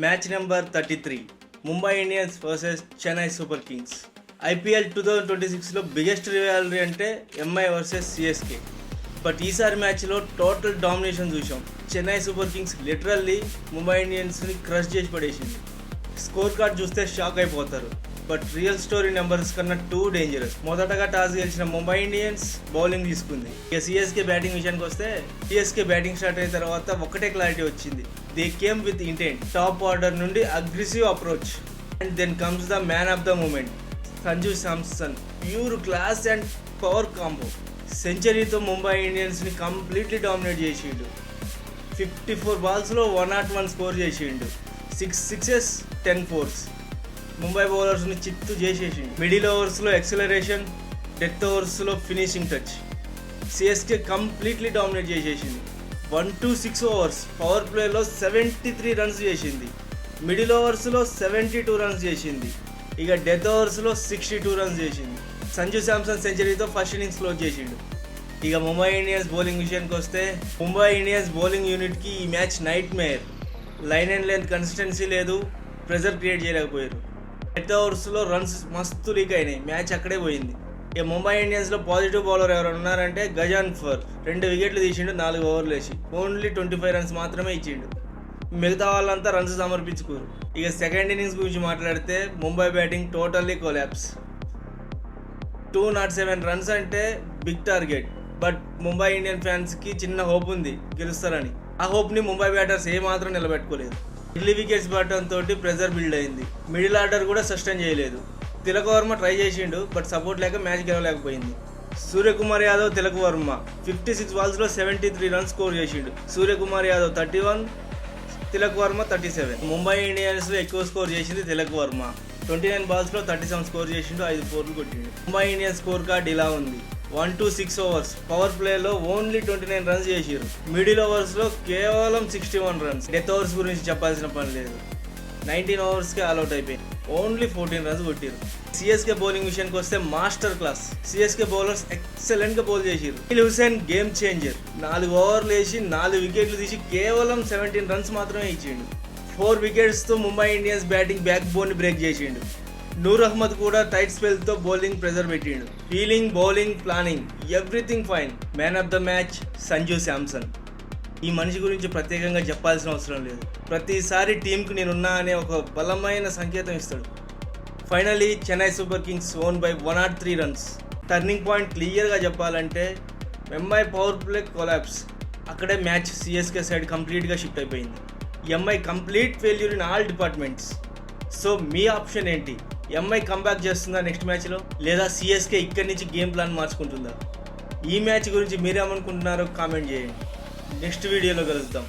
Match number 33 Mumbai Indians versus Chennai Super Kings. IPL 2026లో biggest rivalry అంటే MI versus CSK. But ఈసారి మ్యాచ్లో total domination చూసాం. Chennai Super Kings literally Mumbai ఇండియన్స్ని క్రష్ చేసి పడేసింది. స్కోర్ కార్డ్ చూస్తే షాక్ అయిపోతారు. బట్ రియల్ స్టోరీ నెంబర్స్ కన్నా టూ డేంజరస్. మొదటగా టాస్ గెలిచిన ముంబై ఇండియన్స్ బౌలింగ్ తీసుకుంది. ఇక సిఎస్కే బ్యాటింగ్ విషయానికి వస్తే సిఎస్కే బ్యాటింగ్ స్టార్ట్ అయిన తర్వాత ఒకటే క్లారిటీ వచ్చింది. They came with intent. Top order నుండి aggressive approach and then comes the man of the moment Sanju Samson. Pure class and power combo. సెంచరీతో ముంబై ఇండియన్స్ని కంప్లీట్లీ డామినేట్ చేసిండు. 54 బాల్స్లో 101 స్కోర్ చేసిండు. 6 సిక్సెస్ 10 ఫోర్స్. ముంబై బౌలర్స్ని చిత్తు చేసేసిండు. మిడిల్ ఓవర్స్లో ఎక్సలరేషన్, డెత్ ఓవర్స్లో finishing touch. CSK completely dominate చేసేసింది. 1-6 ఓవర్స్ పవర్ ప్లేలో 73 రన్స్ చేసింది. మిడిల్ ఓవర్స్లో 72 రన్స్ చేసింది. ఇక డెత్ ఓవర్స్లో 62 రన్స్ చేసింది. సంజు శాంసన్ సెంచరీతో ఫస్ట్ ఇన్నింగ్స్ క్లోజ్ చేసిండు. ఇక ముంబై ఇండియన్స్ బౌలింగ్ విషయానికి వస్తే ముంబై ఇండియన్స్ బౌలింగ్ యూనిట్కి ఈ match nightmare. Line and length consistency లేదు, ప్రెజర్ క్రియేట్ చేయలేకపోయారు. డెత్ ఓవర్స్లో రన్స్ మస్తు లీక్ అయినాయి. మ్యాచ్ అక్కడే పోయింది. ఇక ముంబై ఇండియన్స్లో పాజిటివ్ బౌలర్ ఎవరు ఉన్నారంటే గజాన్ఫర్. 2 వికెట్లు తీసిండు 4 ఓవర్లు వేసి. ఓన్లీ 25 రన్స్ మాత్రమే ఇచ్చిండు. మిగతా వాళ్ళంతా రన్స్ సమర్పించుకోరు. ఇక సెకండ్ ఇన్నింగ్స్ గురించి మాట్లాడితే Mumbai batting totally collapse. 207 runs అంటే big target. But Mumbai Indian ఫ్యాన్స్కి చిన్న హోప్ ఉంది గెలుస్తారని. ఆ హోప్ని ముంబై బ్యాటర్స్ ఏమాత్రం నిలబెట్టుకోలేదు. ఎర్లీ వికెట్స్ పడటంతో ప్రెజర్ బిల్డ్ అయింది. మిడిల్ ఆర్డర్ కూడా సస్టైన్ చేయలేదు. తిలక్ వర్మ ట్రై చేసిండు, బట్ సపోర్ట్ లేక మ్యాచ్ గెలవలేకపోయింది. సూర్యకుమార్ యాదవ్, తిలక్ వర్మ 56 బాల్స్లో 73 రన్స్ స్కోర్ చేసిండు. సూర్యకుమార్ యాదవ్ 31, తిలక్ వర్మ 37. ముంబై ఇండియన్స్లో ఎక్కువ స్కోర్ చేసింది తిలక్ వర్మ. 29 బాల్స్లో 37 స్కోర్ చేసిండు, 5 ఫోర్లు కొట్టిండు. ముంబై ఇండియన్స్ స్కోర్ కార్డ్ ఇలా ఉంది. 1-6 ఓవర్స్ పవర్ ప్లేలో ఓన్లీ 29 రన్స్ చేసిరు. మిడిల్ ఓవర్స్లో కేవలం 61 రన్స్. డెత్ ఓవర్స్ గురించి చెప్పాల్సిన పని లేదు. 19 ఓవర్స్కి ఆల్అౌట్ అయిపోయింది. ఓన్లీ 14 రన్స్ కొట్టిరు. సిఎస్కే బౌలింగ్ విషయానికి వస్తే మాస్టర్ క్లాస్. సిఎస్కే బౌలర్స్ ఎక్సలెంట్గా బౌల్ చేసిరు. Hussain game changer. 4 ఓవర్లు వేసి 4 వికెట్లు తీసి కేవలం 17 రన్స్ మాత్రమే ఇచ్చిండు. 4 వికెట్స్తో ముంబై ఇండియన్స్ బ్యాటింగ్ బ్యాక్ బోన్ని బ్రేక్ చేసిండు. నూర్ అహ్మద్ కూడా టైట్ స్పెల్తో బౌలింగ్ ప్రెజర్ పెట్టిండు. Fielding, bowling, planning everything fine. Man of the match Sanju Samson. ఈ మనిషి గురించి ప్రత్యేకంగా చెప్పాల్సిన అవసరం లేదు. ప్రతిసారి టీంకు నేనున్నా అనే ఒక బలమైన సంకేతం ఇస్తాడు. Finally Chennai Super Kings own by 103 runs. Turning point క్లియర్గా చెప్పాలంటే ఎంఐ పవర్ ప్లే కొలాప్స్. అక్కడే మ్యాచ్ సిఎస్కే సైడ్ కంప్లీట్గా షిఫ్ట్ అయిపోయింది. MI complete failure in all departments. So me option ఏంటి? ఎంఐ కంబ్యాక్ చేస్తుందా నెక్స్ట్ మ్యాచ్లో, లేదా సిఎస్కే ఇక్కడి నుంచి గేమ్ ప్లాన్ మార్చుకుంటుందా? ఈ మ్యాచ్ గురించి మీరేమనుకుంటున్నారో కామెంట్ చేయండి. నెక్స్ట్ వీడియోలో కలుద్దాం.